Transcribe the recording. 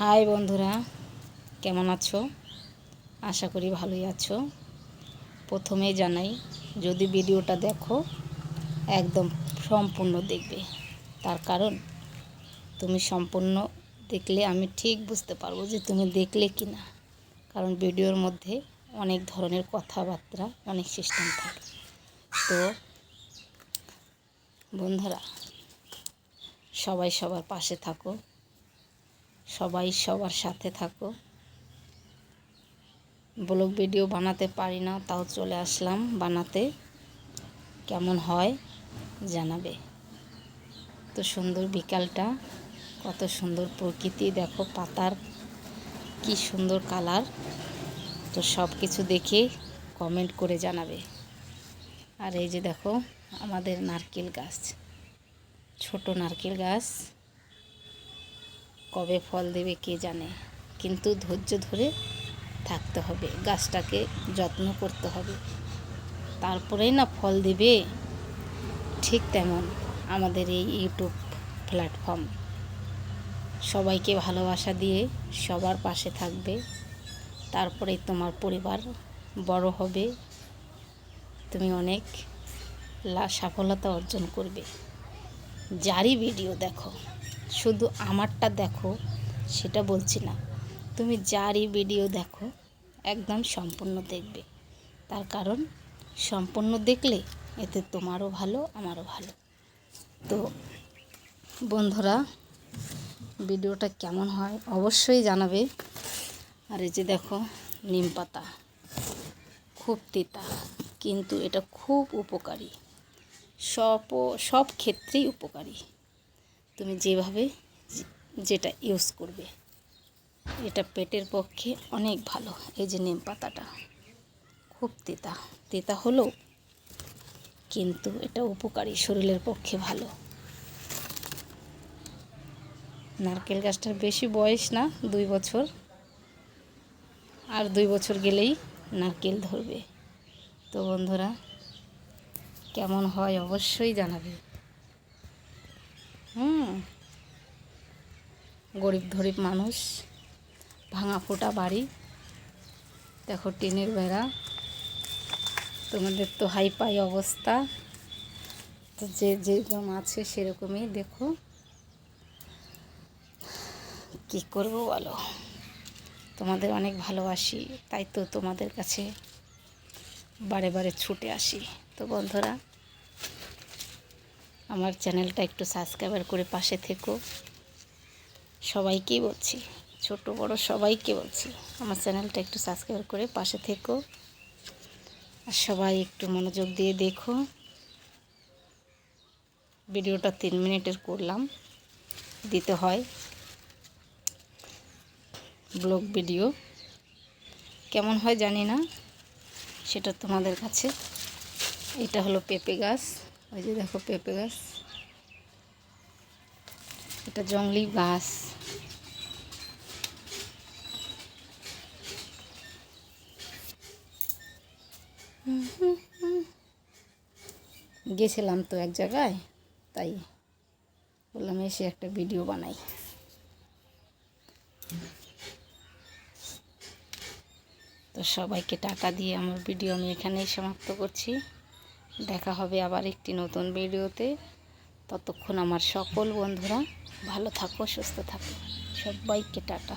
High বন্ধুরা, কেমন আছো? আশা করি ভালোই আছো। প্রথমেই জানাই, যদি ভিডিওটা দেখো একদম সম্পূর্ণ দেখবে। তার কারণ তুমি সম্পূর্ণ দেখলে আমি ঠিক বুঝতে পারবো যে তুমি দেখলে কি না। কারণ ভিডিওর মধ্যে অনেক ধরনের কথাবার্তা, অনেক সিস্টেম থাকে। তো বন্ধুরা, সবাই সবার পাশে থাকো, সবাই সবার সাথে থাকো। ব্লগ ভিডিও বানাতে পারি না, তাও চলে আসলাম বানাতে। কেমন হয় জানাবে। তো সুন্দর বিকালটা, কত সুন্দর প্রকৃতি, দেখো পাতার কি সুন্দর কালার। তো সব কিছু দেখে কমেন্ট করে জানাবে। আর এই যে দেখো আমাদের নারকেল গাছ, ছোট নারকেল গাছ, কবে ফল দেবে কে জানে। কিন্তু ধৈর্য ধরে থাকতে হবে, গাছটাকে যত্ন করতে হবে, তারপরেই না ফল দিবে। ঠিক তেমন আমাদের এই ইউটিউব প্ল্যাটফর্ম সবাইকে ভালোবাসা দিয়ে সবার পাশে থাকবে, তারপরেই তোমার পরিবার বড় হবে, তুমি অনেক সফলতা অর্জন করবে। যারই ভিডিও দেখো, শুধু আমারটা দেখো সেটা বলছি না, তুমি যারই ভিডিও দেখো একদম সম্পূর্ণ দেখবে। তার কারণ সম্পূর্ণ দেখলে এতে তোমারও ভালো, আমারও ভালো। তো বন্ধুরা, ভিডিওটা কেমন হয় অবশ্যই জানাবে। আর এই যে দেখো নিম পাতা, খুব তিতা, কিন্তু এটা খুব উপকারী, সব ক্ষেত্রেই উপকারী। তুমি যেভাবে যেটা ইউজ করবে, এটা পেটের পক্ষে অনেক ভালো। এই যে নিম পাতাটা খুব তিতা, তিতা হলেও কিন্তু এটা উপকারী, শরীরের পক্ষে ভালো। নারকেল গাছটার বেশি বয়স না, 2 বছর, আর 2 বছর গেলেই নারকেল ধরবে। তো বন্ধুরা, কেমন হয় অবশ্যই জানাবে। গরিব মানুষ, ভাঙা ফোটা বাড়ি, দেখো টিনের বেড়া। তোমাদের তো হাইপাই অবস্থা, তো যে যেরকম আছে সেরকমই দেখো। কি করব বলো, তোমাদের অনেক ভালোবাসি, তাই তো তোমাদের কাছে বারে বারে ছুটে আসি। তো বন্ধুরা, আমার চ্যানেলটা একটু সাবস্ক্রাইব করে পাশে থেকো। সবাইকেই বলছি, ছোট বড় সবাইকে বলছি, আমার চ্যানেলটা একটু সাবস্ক্রাইব করে পাশে থেকো। আর সবাই একটু মনোযোগ দিয়ে দেখো। ভিডিওটা 3 মিনিটের করলাম, দিতে হয় ব্লগ ভিডিও। কেমন হয় জানি না, সেটা তোমাদের কাছে। এটা হলো পেঁপে গাছ, ওই যে দেখো পেঁপে গাছ, এটা জংলি গাছ। গেছিলাম তো এক জায়গায়, তাই বললাম এসে একটা ভিডিও বানাই। তো সবাইকে টাকা দিয়ে আমার ভিডিও আমি এখানেই সমাপ্ত করছি। দেখা হবে আবার একটি নতুন ভিডিওতে। ততক্ষণ আমার সকল বন্ধুরা ভালো থাকো, সুস্থ থাকো। সবাইকে টাটা।